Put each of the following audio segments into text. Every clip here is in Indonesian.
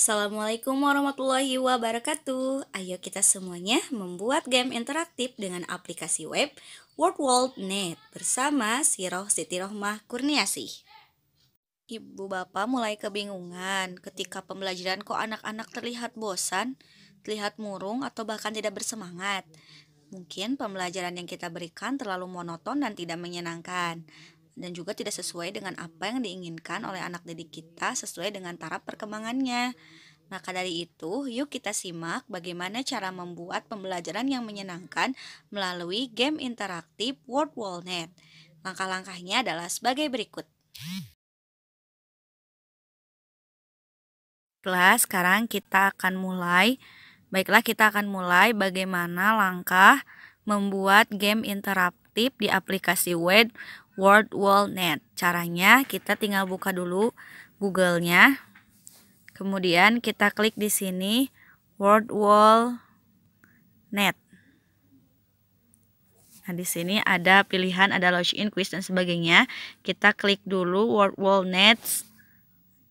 Assalamualaikum warahmatullahi wabarakatuh. Ayo kita semuanya membuat game interaktif dengan aplikasi web WordWorld.net bersama Siroh Siti Rohmah Kurniasih. Ibu bapak mulai kebingungan ketika pembelajaran kok anak-anak terlihat bosan, terlihat murung atau bahkan tidak bersemangat. Mungkin pembelajaran yang kita berikan terlalu monoton dan tidak menyenangkan dan juga tidak sesuai dengan apa yang diinginkan oleh anak didik kita sesuai dengan taraf perkembangannya. Maka dari itu, yuk kita simak bagaimana cara membuat pembelajaran yang menyenangkan melalui game interaktif WordWorld.net. Langkah-langkahnya adalah sebagai berikut. Sekarang kita akan mulai. Baiklah, kita akan mulai bagaimana langkah membuat game interaktif di aplikasi web WordWorld.net. Caranya, kita tinggal buka dulu Google-nya. Kemudian kita klik di sini WordWorld.net. Nah, di sini ada pilihan, ada login, quiz dan sebagainya. Kita klik dulu WordWorld.net.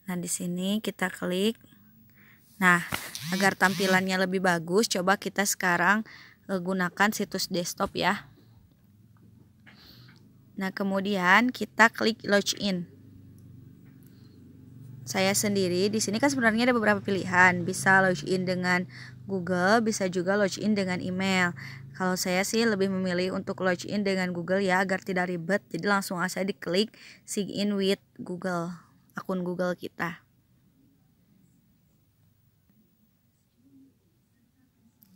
Nah, di sini kita klik. Nah, agar tampilannya lebih bagus, coba kita sekarang gunakan situs desktop ya. Nah, kemudian kita klik login. Saya sendiri di sini kan sebenarnya ada beberapa pilihan, bisa login dengan Google, bisa juga login dengan email. Kalau saya sih lebih memilih untuk login dengan Google ya, agar tidak ribet. Jadi langsung aja diklik sign in with Google, akun Google kita.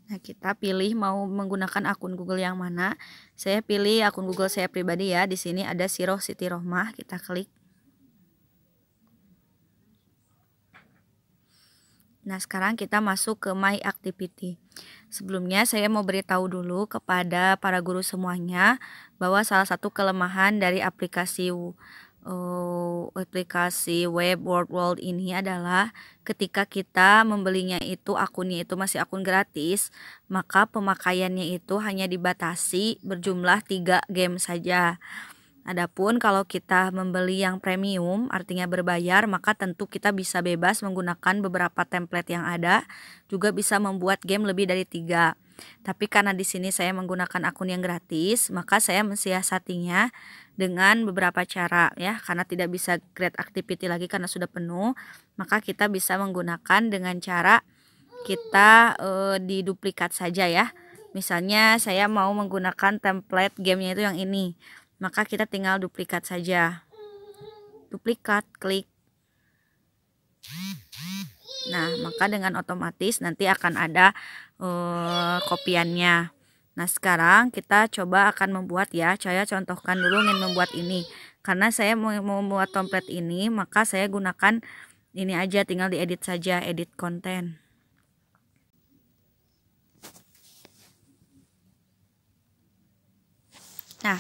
Nah, kita pilih mau menggunakan akun Google yang mana. Saya pilih akun Google saya pribadi ya. Di sini ada Siroh Siti Rohmah, kita klik. Nah, sekarang kita masuk ke My Activity. Sebelumnya saya mau beritahu dulu kepada para guru semuanya bahwa salah satu kelemahan dari aplikasi web WordWorld ini adalah ketika kita membelinya itu akunnya itu masih akun gratis, maka pemakaiannya itu hanya dibatasi berjumlah 3 game saja. Adapun kalau kita membeli yang premium, artinya berbayar, maka tentu kita bisa bebas menggunakan beberapa template yang ada, juga bisa membuat game lebih dari 3. Tapi karena di sini saya menggunakan akun yang gratis, maka saya mensiasatinya dengan beberapa cara ya, karena tidak bisa create activity lagi karena sudah penuh, maka kita bisa menggunakan dengan cara kita diduplikat saja ya. Misalnya saya mau menggunakan template gamenya itu yang ini, maka kita tinggal duplikat saja. Duplikat, klik. Nah, maka dengan otomatis nanti akan ada kopiannya. Nah, sekarang kita coba akan membuat ya. Saya contohkan dulu ingin membuat ini. Karena saya mau membuat template ini, maka saya gunakan ini aja, tinggal diedit saja, edit konten. Nah,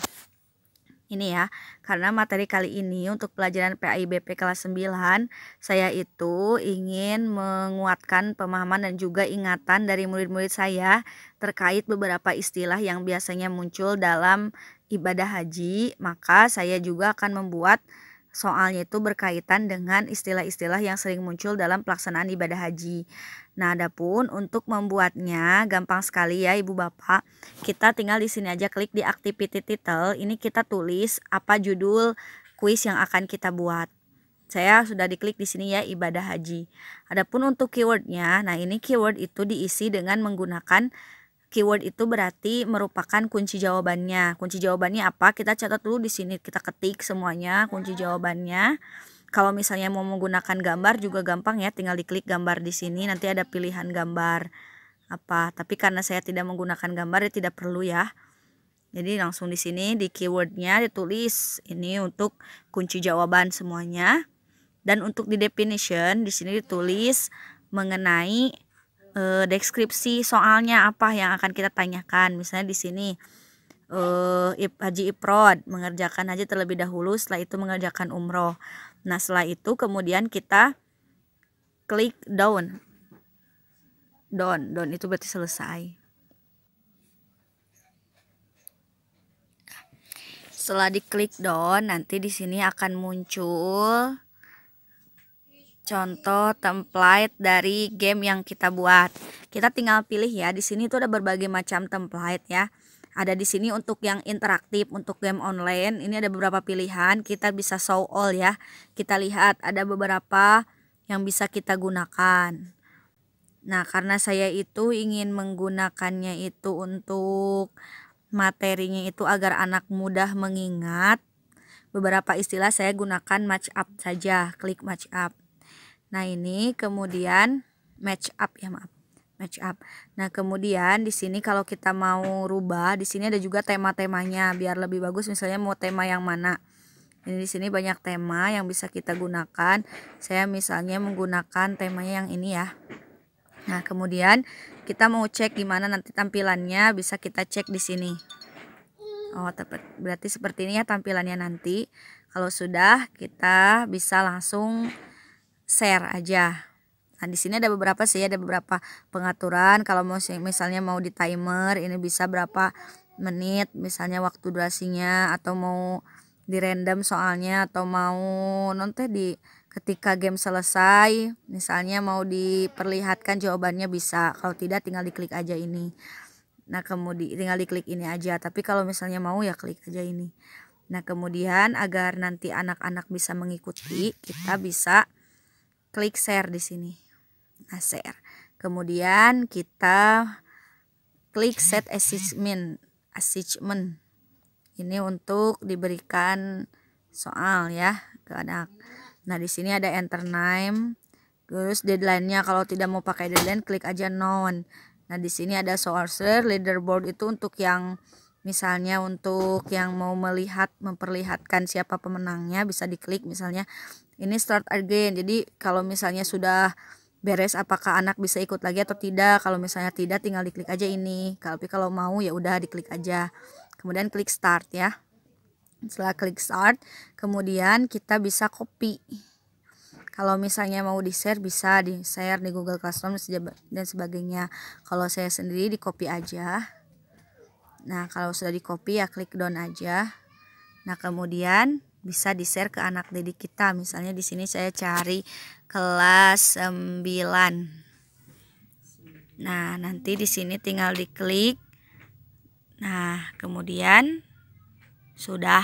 ini ya, karena materi kali ini untuk pelajaran PAIBP kelas 9, saya itu ingin menguatkan pemahaman dan juga ingatan dari murid-murid saya terkait beberapa istilah yang biasanya muncul dalam ibadah haji. Maka saya juga akan membuat soalnya itu berkaitan dengan istilah-istilah yang sering muncul dalam pelaksanaan ibadah haji. Nah, adapun untuk membuatnya gampang sekali ya Ibu Bapak. Kita tinggal di sini aja klik di activity title. Ini kita tulis apa judul kuis yang akan kita buat. Saya sudah diklik di sini ya, ibadah haji. Adapun untuk keywordnya, nah ini keyword itu diisi dengan menggunakan keyword itu berarti merupakan kunci jawabannya. Kunci jawabannya apa? Kita catat dulu di sini. Kita ketik semuanya kunci jawabannya. Kalau misalnya mau menggunakan gambar juga gampang ya, tinggal diklik gambar di sini. Nanti ada pilihan gambar apa. Tapi karena saya tidak menggunakan gambar, ya tidak perlu ya. Jadi langsung di sini di keywordnya ditulis ini untuk kunci jawaban semuanya. Dan untuk di definition di sini ditulis mengenai deskripsi soalnya apa yang akan kita tanyakan. Misalnya di sini haji ifrad, mengerjakan haji terlebih dahulu, setelah itu mengerjakan umroh. Nah, setelah itu kemudian kita klik down. Down itu berarti selesai. Setelah diklik down, nanti di sini akan muncul contoh template dari game yang kita buat. Kita tinggal pilih ya. Di sini tuh ada berbagai macam template ya. Ada di sini untuk yang interaktif, untuk game online. Ini ada beberapa pilihan. Kita bisa show all ya. Kita lihat ada beberapa yang bisa kita gunakan. Nah, karena saya itu ingin menggunakannya itu untuk materinya itu agar anak mudah mengingat, beberapa istilah saya gunakan match up saja, klik match up. Nah, ini kemudian match up ya, maaf. Match up. Nah, kemudian di sini kalau kita mau rubah, di sini ada juga tema-temanya biar lebih bagus, misalnya mau tema yang mana. Ini di sini banyak tema yang bisa kita gunakan. Saya misalnya menggunakan temanya yang ini ya. Nah, kemudian kita mau cek gimana nanti tampilannya, bisa kita cek di sini. Oh, berarti seperti ini ya tampilannya nanti. Kalau sudah, kita bisa langsung share aja. Nah, di sini ada beberapa sih, ada beberapa pengaturan. Kalau mau misalnya mau di timer, ini bisa berapa menit, misalnya waktu durasinya, atau mau di random soalnya, atau mau nanti di ketika game selesai, misalnya mau diperlihatkan jawabannya bisa. Kalau tidak, tinggal diklik aja ini. Nah, kemudian tinggal diklik ini aja. Tapi kalau misalnya mau ya klik aja ini. Nah, kemudian agar nanti anak-anak bisa mengikuti, kita bisa klik share di sini. Nah, share. Kemudian kita klik set assignment. Ini untuk diberikan soal ya ke anak. Nah, di sini ada enter name. Terus deadline-nya, kalau tidak mau pakai deadline klik aja none. Nah, di sini ada sourcer, leaderboard itu untuk yang misalnya untuk yang mau memperlihatkan siapa pemenangnya, bisa diklik misalnya ini start again. Jadi kalau misalnya sudah beres apakah anak bisa ikut lagi atau tidak. Kalau misalnya tidak, tinggal diklik aja ini. Tapi kalau mau ya udah diklik aja. Kemudian klik start ya. Setelah klik start, kemudian kita bisa copy. Kalau misalnya mau di-share, bisa di-share di Google Classroom dan sebagainya. Kalau saya sendiri di copy aja. Nah, kalau sudah di copy ya klik down aja. Nah, kemudian bisa di-share ke anak didik kita. Misalnya di sini saya cari kelas 9. Nah, nanti di sini tinggal diklik. Nah, kemudian sudah.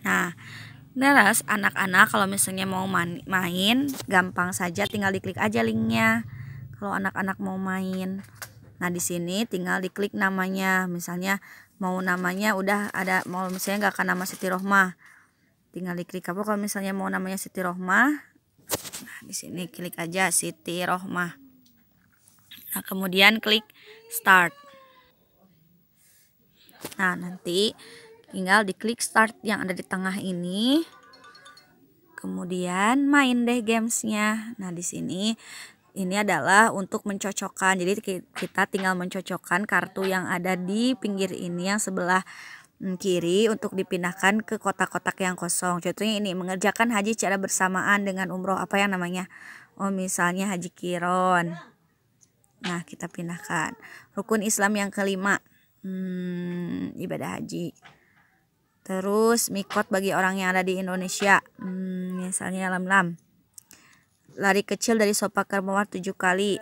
Nah, terus anak-anak kalau misalnya mau main, gampang saja tinggal diklik aja linknya. Kalau anak-anak mau main, nah di sini tinggal diklik namanya. Misalnya mau namanya udah ada, mau misalnya nggak akan nama Siti Rohmah, tinggal diklik apa. Kalau misalnya mau namanya Siti Rohmah, nah di sini klik aja Siti Rohmah. Nah, kemudian klik start. Nah, nanti tinggal diklik start yang ada di tengah ini. Kemudian main deh gamesnya. Nah, di sini ini adalah untuk mencocokkan. Jadi kita tinggal mencocokkan kartu yang ada di pinggir ini yang sebelah kiri untuk dipindahkan ke kotak-kotak yang kosong. Contohnya ini, mengerjakan haji secara bersamaan dengan umroh. Apa yang namanya? Oh, misalnya Haji Kiron. Nah, kita pindahkan. Rukun Islam yang kelima, ibadah haji. Terus mikot bagi orang yang ada di Indonesia, misalnya lam-lam. Lari kecil dari sofa ke mawar 7 kali.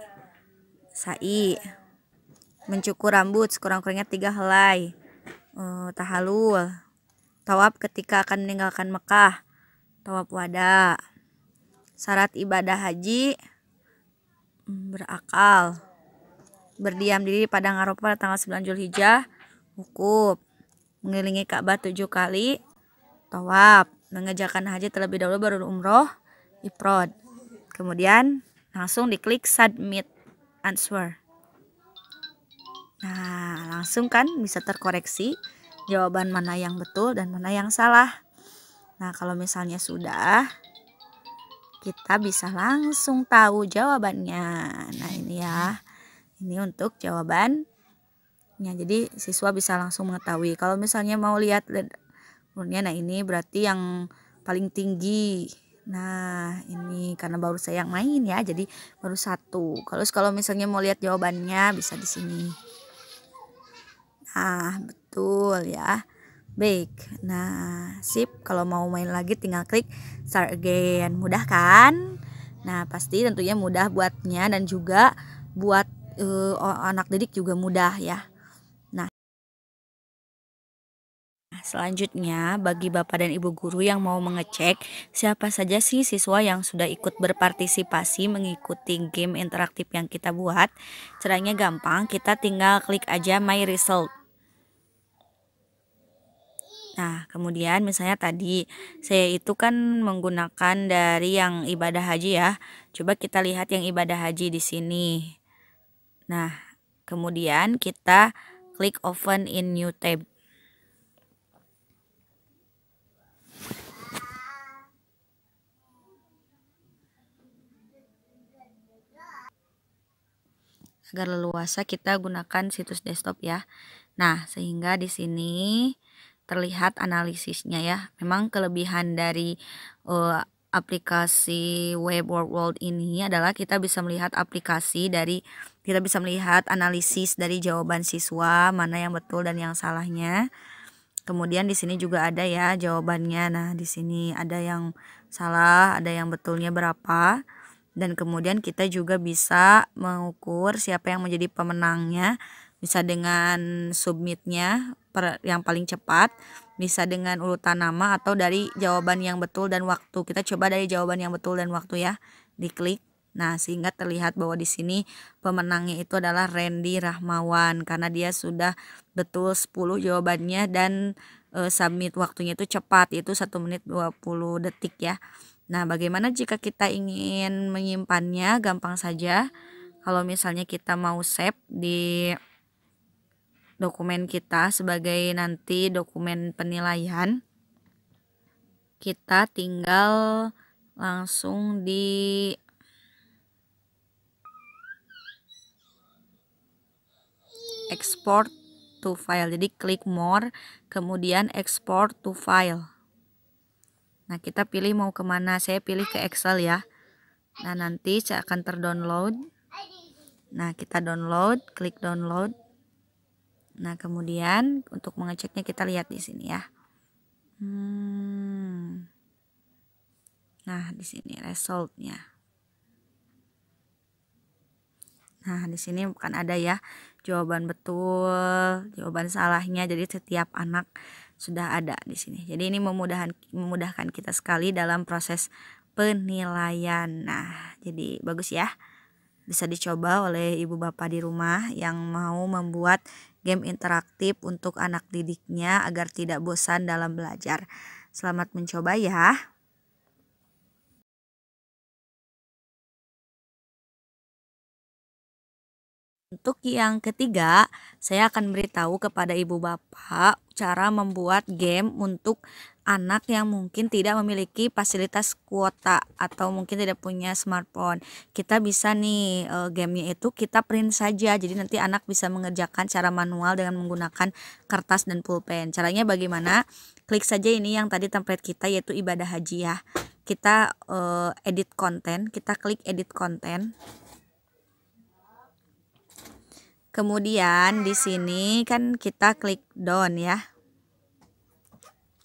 Sa'i. Mencukur rambut sekurang-kurangnya 3 helai. Tahalul. Tawaf ketika akan meninggalkan Mekah. Tawaf wada. Syarat ibadah haji, berakal. Berdiam diri di padang Arafah pada tanggal 9 Zulhijjah. Wukuf. Mengelilingi Ka'bah 7 kali. Tawaf. Mengerjakan haji terlebih dahulu baru umroh. Ifrad. Kemudian langsung diklik submit answer. Nah, langsung kan bisa terkoreksi jawaban mana yang betul dan mana yang salah. Nah, kalau misalnya sudah, kita bisa langsung tahu jawabannya. Nah, ini ya. Ini untuk jawabannya. Jadi siswa bisa langsung mengetahui. Kalau misalnya mau lihat nah ini berarti yang paling tinggi. Nah, ini karena baru saya yang main ya, jadi baru 1. Kalau misalnya mau lihat jawabannya bisa di sini. Nah, betul ya. Baik. Nah, sip. Kalau mau main lagi tinggal klik start again. Mudah kan? Nah, pasti tentunya mudah buatnya dan juga buat anak didik juga mudah ya. Nah, selanjutnya bagi Bapak dan Ibu guru yang mau mengecek siapa saja sih siswa yang sudah ikut berpartisipasi mengikuti game interaktif yang kita buat, caranya gampang, kita tinggal klik aja My Result. Nah, kemudian misalnya tadi saya itu kan menggunakan dari yang ibadah haji ya. Coba kita lihat yang ibadah haji di sini. Nah, kemudian kita klik Open in New Tab. Agar leluasa kita gunakan situs desktop ya. Nah, sehingga di sini terlihat analisisnya ya. Memang kelebihan dari aplikasi Web World ini adalah kita bisa melihat kita bisa melihat analisis dari jawaban siswa, mana yang betul dan yang salahnya. Kemudian di sini juga ada ya jawabannya. Nah, di sini ada yang salah, ada yang betulnya berapa. Dan kemudian kita juga bisa mengukur siapa yang menjadi pemenangnya, bisa dengan submitnya yang paling cepat, bisa dengan urutan nama atau dari jawaban yang betul dan waktu. Kita coba dari jawaban yang betul dan waktu ya, diklik. Nah, sehingga terlihat bahwa di sini pemenangnya itu adalah Randy Rahmawan karena dia sudah betul 10 jawabannya dan submit waktunya itu cepat, yaitu 1 menit 20 detik ya. Nah, bagaimana jika kita ingin menyimpannya? Gampang saja. Kalau misalnya kita mau save di dokumen kita sebagai nanti dokumen penilaian, kita tinggal langsung di export to file. Jadi klik more, kemudian export to file. Nah, kita pilih mau kemana. Saya pilih ke Excel ya. Nah, nanti saya akan terdownload. Nah, kita download, klik download. Nah, kemudian untuk mengeceknya kita lihat di sini ya. Nah, di sini resultnya. Nah, di sini bukan ada ya jawaban betul, jawaban salahnya. Jadi setiap anak sudah ada di sini. Jadi ini memudahkan kita sekali dalam proses penilaian. Nah, jadi bagus ya. Bisa dicoba oleh ibu bapak di rumah yang mau membuat game interaktif untuk anak didiknya agar tidak bosan dalam belajar. Selamat mencoba ya. Untuk yang ketiga, saya akan beritahu kepada ibu bapak cara membuat game untuk anak yang mungkin tidak memiliki fasilitas kuota atau mungkin tidak punya smartphone. Kita bisa nih gamenya itu kita print saja, jadi nanti anak bisa mengerjakan secara manual dengan menggunakan kertas dan pulpen. Caranya bagaimana? Klik saja ini yang tadi template kita yaitu ibadah haji ya. Kita edit konten, kita klik edit konten. Kemudian di sini kan kita klik done ya.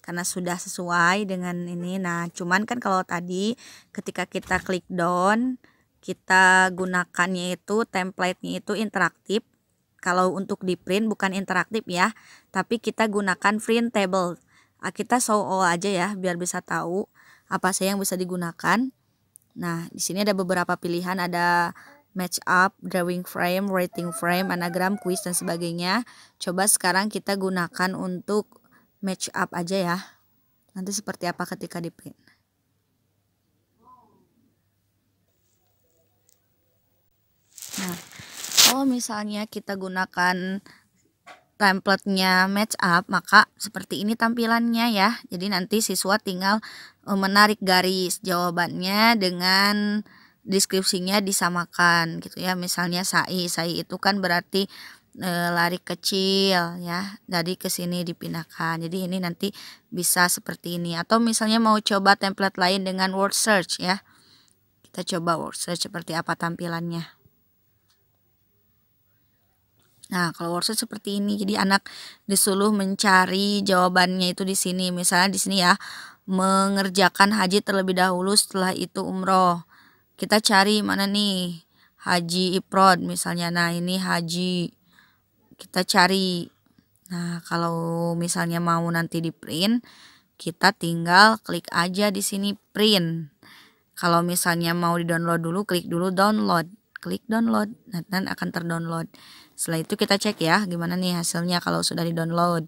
Karena sudah sesuai dengan ini. Nah, cuman kan kalau tadi ketika kita klik done, kita gunakannya itu template-nya itu interaktif. Kalau untuk di print bukan interaktif ya, tapi kita gunakan printable. Kita show all aja ya biar bisa tahu apa saja yang bisa digunakan. Nah, di sini ada beberapa pilihan, ada match up, drawing frame, writing frame, anagram, quiz dan sebagainya. Coba sekarang kita gunakan untuk match up aja ya. Nanti seperti apa ketika di print. Nah, kalau misalnya kita gunakan template-nya match up, maka seperti ini tampilannya ya. Jadi nanti siswa tinggal menarik garis jawabannya dengan deskripsinya disamakan gitu ya. Misalnya sai itu kan berarti lari kecil ya, dari ke sini dipindahkan. Jadi ini nanti bisa seperti ini. Atau misalnya mau coba template lain dengan word search ya. Kita coba word search seperti apa tampilannya. Nah, kalau worksheet seperti ini, jadi anak disuruh mencari jawabannya itu di sini. Misalnya di sini ya, mengerjakan haji terlebih dahulu, setelah itu umroh. Kita cari mana nih? Haji ifrad misalnya. Nah, ini haji. Kita cari. Nah, kalau misalnya mau nanti di print, kita tinggal klik aja di sini print. Kalau misalnya mau di-download dulu, klik dulu download. Klik download, dan akan terdownload. Setelah itu kita cek ya, gimana nih hasilnya kalau sudah di-download.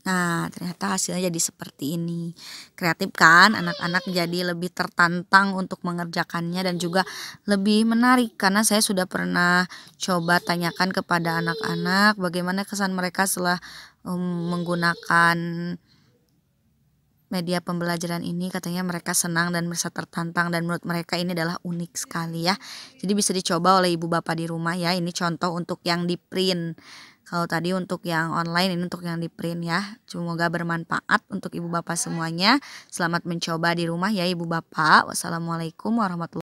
Nah, ternyata hasilnya jadi seperti ini. Kreatif kan? Anak-anak jadi lebih tertantang untuk mengerjakannya dan juga lebih menarik karena saya sudah pernah coba tanyakan kepada anak-anak bagaimana kesan mereka setelah menggunakan media pembelajaran ini. Katanya mereka senang dan merasa tertantang dan menurut mereka ini adalah unik sekali ya. Jadi bisa dicoba oleh ibu bapak di rumah ya. Ini contoh untuk yang di print. Kalau tadi untuk yang online, ini untuk yang di print ya. Semoga bermanfaat untuk ibu bapak semuanya. Selamat mencoba di rumah ya ibu bapak. Wassalamualaikum warahmatullahi wabarakatuh.